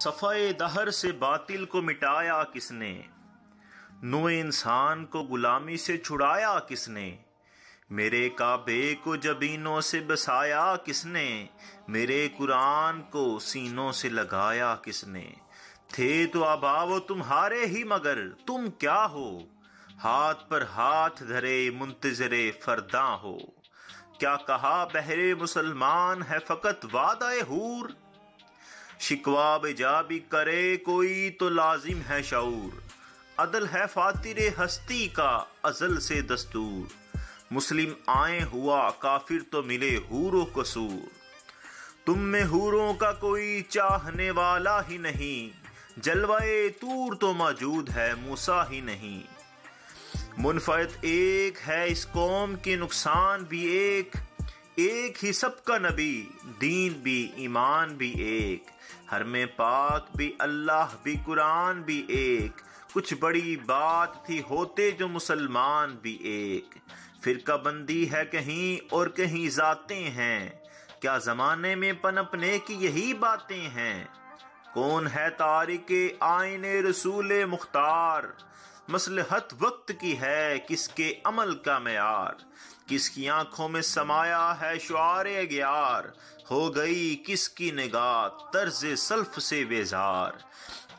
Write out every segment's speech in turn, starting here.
صفائے دہر سے باطل کو مٹایا کس نے؟ نو انسان کو غلامی سے چھڑایا کس نے؟ میرے کعبے کو جبینوں سے بسایا کس نے؟ میرے قرآن کو سینوں سے لگایا کس نے؟ تھے تو آبا وہ تمہارے ہی مگر تم کیا ہو؟ ہاتھ پر ہاتھ دھرے منتظر فرداں ہو۔ کیا کہا بہرے مسلمان ہے فقط وعدہ حور؟ شکوہ بجا بھی کرے کوئی تو لازم ہے شعور۔ عدل ہے فاتر ہستی کا ازل سے دستور۔ مسلم آئیں ہوا کافر تو ملے حور و قصور۔ تم میں حوروں کا کوئی چاہنے والا ہی نہیں، جلوہ طور تو موجود ہے موسیٰ ہی نہیں۔ منفرد ایک ہے اس قوم کی نقصان بھی ایک، ایک ہی سب کا نبی دین بھی ایمان بھی ایک۔ حرم پاک بھی اللہ بھی قرآن بھی ایک، کچھ بڑی بات تھی ہوتے جو مسلمان بھی ایک۔ فرقہ بندی ہے کہیں اور کہیں ذاتیں ہیں، کیا زمانے میں پنپنے کی یہی باتیں ہیں؟ کون ہے تارک آئین رسول مختار؟ مصلحت وقت کی ہے کس کے عمل کا معیار؟ کس کی آنکھوں میں سمایا ہے شعار اغیار؟ ہو گئی کس کی نگاہ طرز سلف سے بیزار؟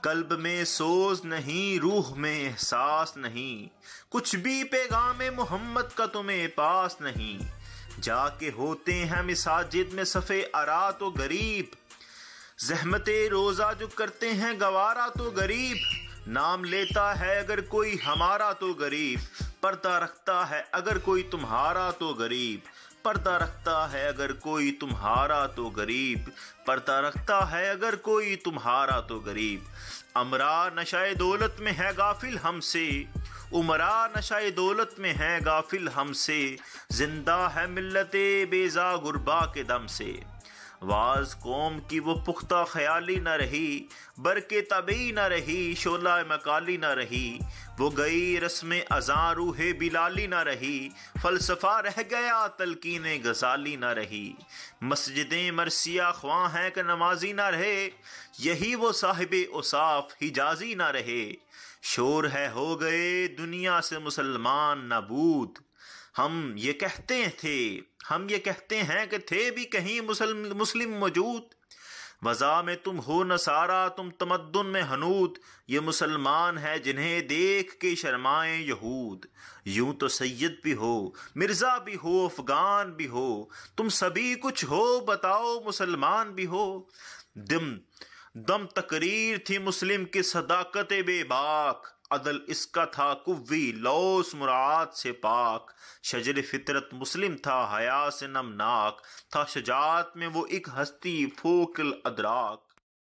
قلب میں سوز نہیں روح میں احساس نہیں، کچھ بھی پیغام محمد کا تمہیں پاس نہیں۔ جا کے ہوتے ہیں مساجد میں صفے ارا تو غریب، زحمت روزہ جو کرتے ہیں گوارا تو غریب۔ نام لیتا ہے اگر کوئی ہمارا تو غریب، پردہ رکھتا ہے اگر کوئی تمہارا تو غریب۔ پردہ رکھتا ہے اگر کوئی تمہارا تو غریب، پردہ رکھتا ہے اگر کوئی تمہارا تو غریب۔ امرا نشۂ دولت میں ہے غافل ہم سے، عمرا نشۂ دولت میں ہے غافل ہم سے، زندہ ہے ملت بیزا غربا کے دم سے۔ واز قوم کی وہ پختہ خیالی نہ رہی، برکے طبعی نہ رہی، شعلہ مکالی نہ رہی، وہ گئی رسم اذاں روح بلالی نہ رہی، فلسفہ رہ گیا تلقین غزالی نہ رہی۔ مسجدیں مرثیہ خواں ہیں کہ نمازی نہ رہے، یہی وہ صاحب اوصاف حجازی نہ رہے۔ شور ہے ہو گئے دنیا سے مسلمان نابود، ہم یہ کہتے ہیں کہ تھے بھی کہیں مسلم موجود۔ وضع میں تم ہو نصارہ تم تمدن میں حنود، یہ مسلمان ہے جنہیں دیکھ کے شرمائیں یہود۔ یوں تو سید بھی ہو مرزا بھی ہو افغان بھی ہو، تم سبھی کچھ ہو بتاؤ مسلمان بھی ہو۔ دم تقریر تھی مسلم کی صداقت بے باک، عدل اس کا تھا قوی لوث مراعات سے پاک۔ شجر فطرت مسلم تھا حیا سے نمناک، تھا شجاعت میں وہ ایک ہستی فوق الادراک۔